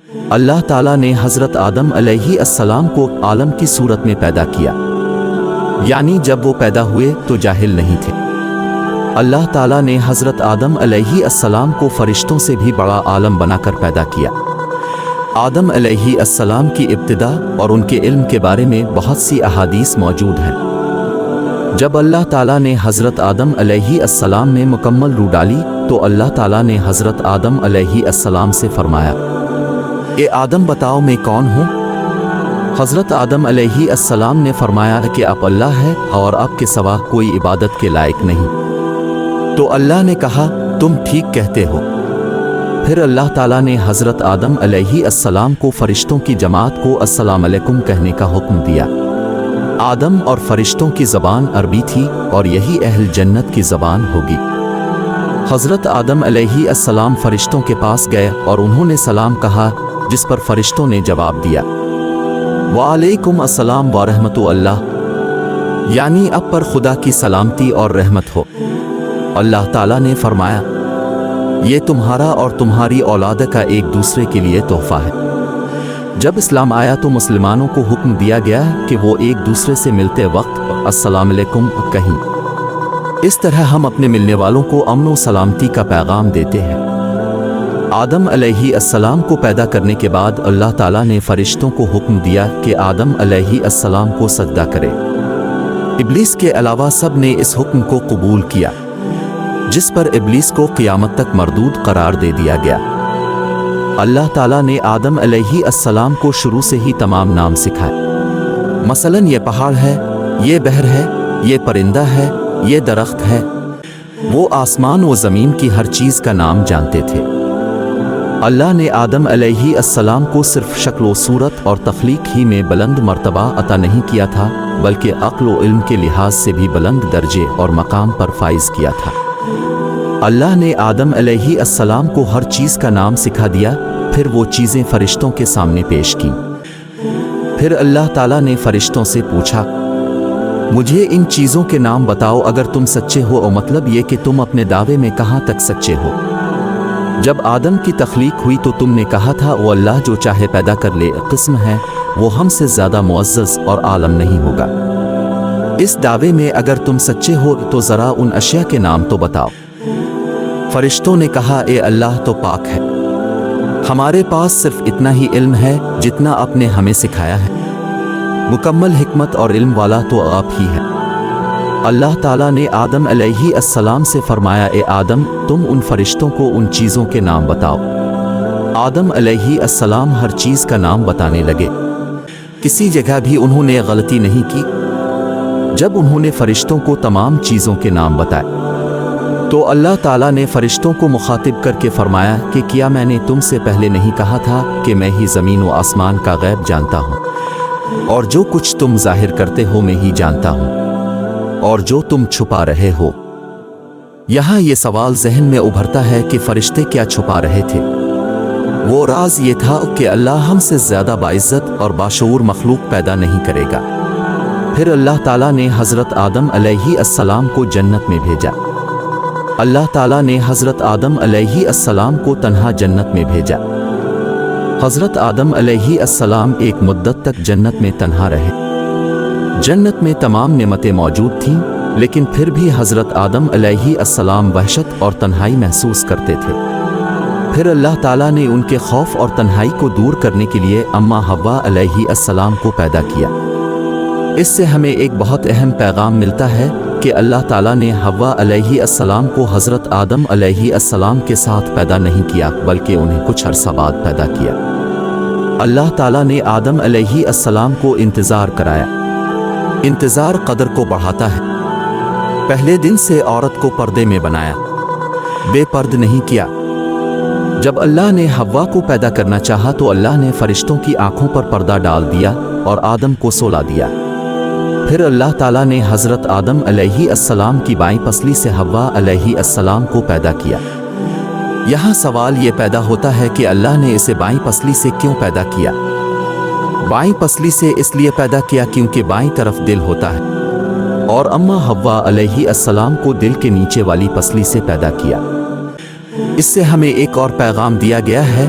اللہ تعالیٰ نے حضرت آدم علیہ السلام کو عالم کی صورت میں پیدا کیا، یعنی جب وہ پیدا ہوئے تو جاہل نہیں تھے۔ اللہ تعالیٰ نے حضرت آدم علیہ السلام کو فرشتوں سے بھی بڑا عالم بنا کر پیدا کیا۔ آدم علیہ السلام کی ابتدا اور ان کے علم کے بارے میں بہت سی احادیث موجود ہیں۔ جب اللہ تعالیٰ نے حضرت آدم علیہ السلام میں مکمل روح ڈالی تو اللہ تعالیٰ نے حضرت آدم علیہ السلام سے فرمایا، اے آدم بتاؤ میں کون ہوں؟ حضرت آدم علیہ السلام نے فرمایا کہ آپ اللہ ہے اور آپ کے سوا کوئی عبادت کے لائق نہیں۔ تو اللہ نے کہا تم ٹھیک کہتے ہو۔ پھر اللہ تعالیٰ نے حضرت آدم علیہ السلام کو فرشتوں کی جماعت کو السلام علیکم کہنے کا حکم دیا۔ آدم اور فرشتوں کی زبان عربی تھی اور یہی اہل جنت کی زبان ہوگی۔ حضرت آدم علیہ السلام فرشتوں کے پاس گئے اور انہوں نے سلام کہا، جس پر فرشتوں نے جواب دیا، وعلیکم السلام ورحمۃ اللہ، یعنی اب پر خدا کی سلامتی اور رحمت ہو۔ اللہ تعالیٰ نے فرمایا، یہ تمہارا اور تمہاری اولاد کا ایک دوسرے کے لیے تحفہ ہے۔ جب اسلام آیا تو مسلمانوں کو حکم دیا گیا کہ وہ ایک دوسرے سے ملتے وقت السلام علیکم کہیں۔ اس طرح ہم اپنے ملنے والوں کو امن و سلامتی کا پیغام دیتے ہیں۔ آدم علیہ السلام کو پیدا کرنے کے بعد اللہ تعالیٰ نے فرشتوں کو حکم دیا کہ آدم علیہ السلام کو سجدہ کرے۔ ابلیس کے علاوہ سب نے اس حکم کو قبول کیا، جس پر ابلیس کو قیامت تک مردود قرار دے دیا گیا۔ اللہ تعالیٰ نے آدم علیہ السلام کو شروع سے ہی تمام نام سکھائے، مثلاً یہ پہاڑ ہے، یہ بحر ہے، یہ پرندہ ہے، یہ درخت ہے۔ وہ آسمان و زمین کی ہر چیز کا نام جانتے تھے۔ اللہ نے آدم علیہ السلام کو صرف شکل و صورت اور تخلیق ہی میں بلند مرتبہ عطا نہیں کیا تھا، بلکہ عقل و علم کے لحاظ سے بھی بلند درجے اور مقام پر فائز کیا تھا۔ اللہ نے آدم علیہ السلام کو ہر چیز کا نام سکھا دیا، پھر وہ چیزیں فرشتوں کے سامنے پیش کیں۔ پھر اللہ تعالیٰ نے فرشتوں سے پوچھا، مجھے ان چیزوں کے نام بتاؤ اگر تم سچے ہو، اور مطلب یہ کہ تم اپنے دعوے میں کہاں تک سچے ہو۔ جب آدم کی تخلیق ہوئی تو تم نے کہا تھا وہ اللہ جو چاہے پیدا کر لے، قسم ہے وہ ہم سے زیادہ معزز اور عالم نہیں ہوگا۔ اس دعوے میں اگر تم سچے ہو تو ذرا ان اشیاء کے نام تو بتاؤ۔ فرشتوں نے کہا، اے اللہ تو پاک ہے، ہمارے پاس صرف اتنا ہی علم ہے جتنا آپ نے ہمیں سکھایا ہے، مکمل حکمت اور علم والا تو آپ ہی ہے۔ اللہ تعالیٰ نے آدم علیہ السلام سے فرمایا، اے آدم تم ان فرشتوں کو ان چیزوں کے نام بتاؤ۔ آدم علیہ السلام ہر چیز کا نام بتانے لگے، کسی جگہ بھی انہوں نے غلطی نہیں کی۔ جب انہوں نے فرشتوں کو تمام چیزوں کے نام بتائے تو اللہ تعالیٰ نے فرشتوں کو مخاطب کر کے فرمایا کہ کیا میں نے تم سے پہلے نہیں کہا تھا کہ میں ہی زمین و آسمان کا غیب جانتا ہوں، اور جو کچھ تم ظاہر کرتے ہو میں ہی جانتا ہوں، اور جو تم چھپا رہے ہو۔ یہاں یہ سوال ذہن میں ابھرتا ہے کہ فرشتے کیا چھپا رہے تھے؟ وہ راز یہ تھا کہ اللہ ہم سے زیادہ باعزت اور باشعور مخلوق پیدا نہیں کرے گا۔ پھر اللہ تعالیٰ نے حضرت آدم علیہ السلام کو جنت میں بھیجا۔ اللہ تعالیٰ نے حضرت آدم علیہ السلام کو تنہا جنت میں بھیجا۔ حضرت آدم علیہ السلام ایک مدت تک جنت میں تنہا رہے۔ جنت میں تمام نعمتیں موجود تھیں، لیکن پھر بھی حضرت آدم علیہ السلام وحشت اور تنہائی محسوس کرتے تھے۔ پھر اللہ تعالیٰ نے ان کے خوف اور تنہائی کو دور کرنے کے لیے اماں حوا علیہ السلام کو پیدا کیا۔ اس سے ہمیں ایک بہت اہم پیغام ملتا ہے کہ اللہ تعالیٰ نے حوا علیہ السلام کو حضرت آدم علیہ السلام کے ساتھ پیدا نہیں کیا، بلکہ انہیں کچھ عرصہ بعد پیدا کیا۔ اللہ تعالیٰ نے آدم علیہ السلام کو انتظار کرایا۔ انتظار قدر کو بڑھاتا ہے۔ پہلے دن سے عورت کو پردے میں بنایا، بے پرد نہیں کیا۔ جب اللہ نے حوا کو پیدا کرنا چاہا تو اللہ نے فرشتوں کی آنکھوں پر پردہ ڈال دیا اور آدم کو سولا دیا۔ پھر اللہ تعالیٰ نے حضرت آدم علیہ السلام کی بائیں پسلی سے حوا علیہ السلام کو پیدا کیا۔ یہاں سوال یہ پیدا ہوتا ہے کہ اللہ نے اسے بائیں پسلی سے کیوں پیدا کیا؟ بائیں پسلی سے اس لیے پیدا کیا کیونکہ بائیں طرف دل ہوتا ہے، اور اماں حوا علیہ السلام کو دل کے نیچے والی پسلی سے پیدا کیا۔ اس سے ہمیں ایک اور پیغام دیا گیا ہے